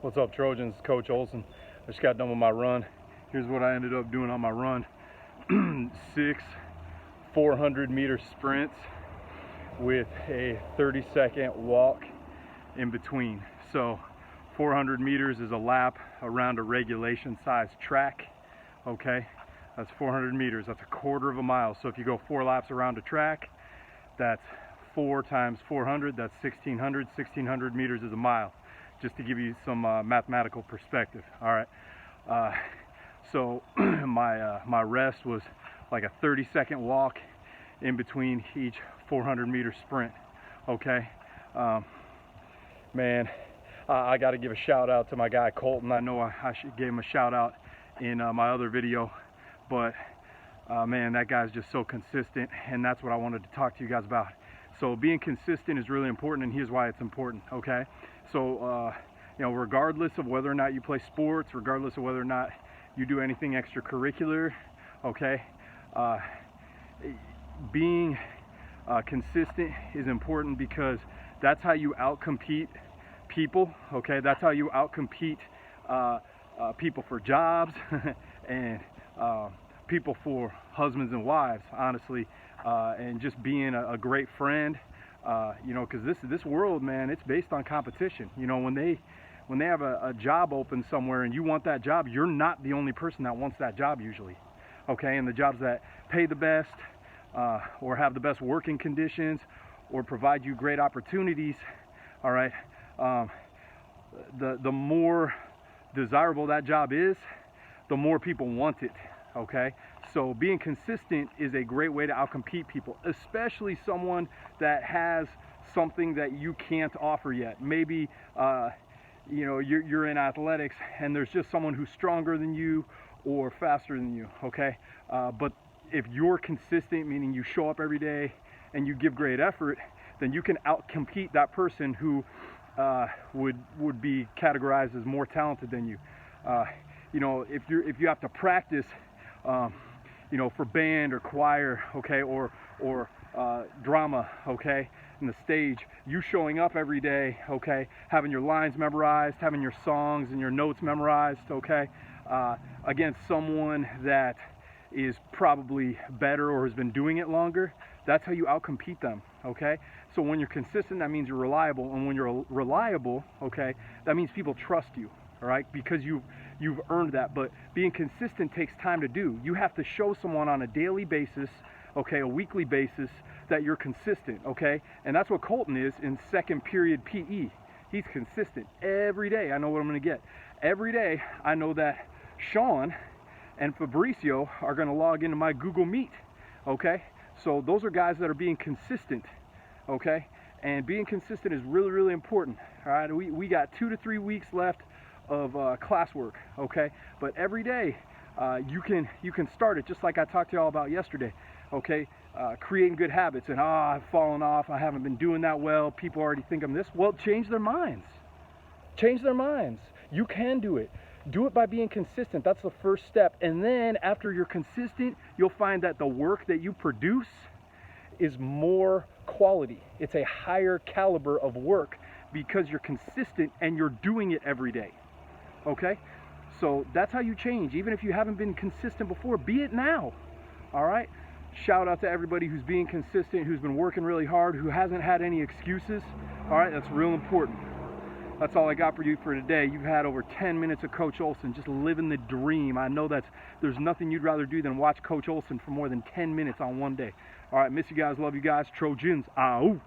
What's up, Trojans? Coach Olson. I just got done with my run. Here's what I ended up doing on my run. 6 400-meter sprints with a 30-second walk in between. So 400 meters is a lap around a regulation size track. Okay, that's 400 meters. That's a quarter of a mile. So if you go 4 laps around a track, that's 4 times 400, that's 1600. 1600 meters is a mile, just to give you some mathematical perspective. All right, so my rest was like a 30-second walk in between each 400-meter sprint. Okay, man, I got to give a shout out to my guy Colton. I know I should give him a shout out in my other video, but man, that guy's just so consistent, and that's what I wanted to talk to you guys about. So being consistent is really important, and here's why it's important. Okay, so you know, regardless of whether or not you play sports, regardless of whether or not you do anything extracurricular, okay, being consistent is important, because that's how you outcompete people. Okay, that's how you outcompete people for jobs and people for husbands and wives, honestly, and just being a great friend, you know, because this world, man, it's based on competition. You know, when they have a job open somewhere and you want that job, you're not the only person that wants that job usually. Okay, and the jobs that pay the best, or have the best working conditions, or provide you great opportunities, all right, the more desirable that job is, the more people want it. Okay, so being consistent is a great way to outcompete people, especially someone that has something that you can't offer yet. Maybe you know, you're in athletics and there's just someone who's stronger than you or faster than you. Okay, but if you're consistent, meaning you show up every day and you give great effort, then you can outcompete that person who would be categorized as more talented than you. You know, if you have to practice, you know, for band or choir, okay, or drama, okay, in the stage, you showing up every day, okay, having your lines memorized, having your songs and your notes memorized, okay, against someone that is probably better or has been doing it longer, that's how you outcompete them. Okay, so when you're consistent, that means you're reliable, and when you're reliable, okay, that means people trust you. All right, because you've earned that. But being consistent takes time to do. You have to show someone on a daily basis, okay, a weekly basis, that you're consistent. Okay, and that's what Colton is in second period PE. He's consistent every day. I know what I'm going to get every day. I know that Sean and Fabricio are going to log into my Google Meet. Okay, so those are guys that are being consistent. Okay, and being consistent is really, really important. All right, we got 2 to 3 weeks left of classwork. Okay, but every day you can start it, just like I talked to y'all about yesterday. Okay, creating good habits. And I've fallen off, I haven't been doing that well, people already think I'm this. Well, change their minds. Change their minds. You can do it. Do it by being consistent. That's the first step. And then after you're consistent, you'll find that the work that you produce is more quality. It's a higher caliber of work because you're consistent and you're doing it every day. Okay, so that's how you change. Even if you haven't been consistent before, be it now. All right, shout out to everybody who's being consistent, who's been working really hard, who hasn't had any excuses. All right, that's real important. That's all I got for you for today. You've had over 10 minutes of Coach Olson, just living the dream. I know there's nothing you'd rather do than watch Coach Olson for more than 10 minutes on one day. All right, miss you guys, love you guys. Trojans, ah, ooh.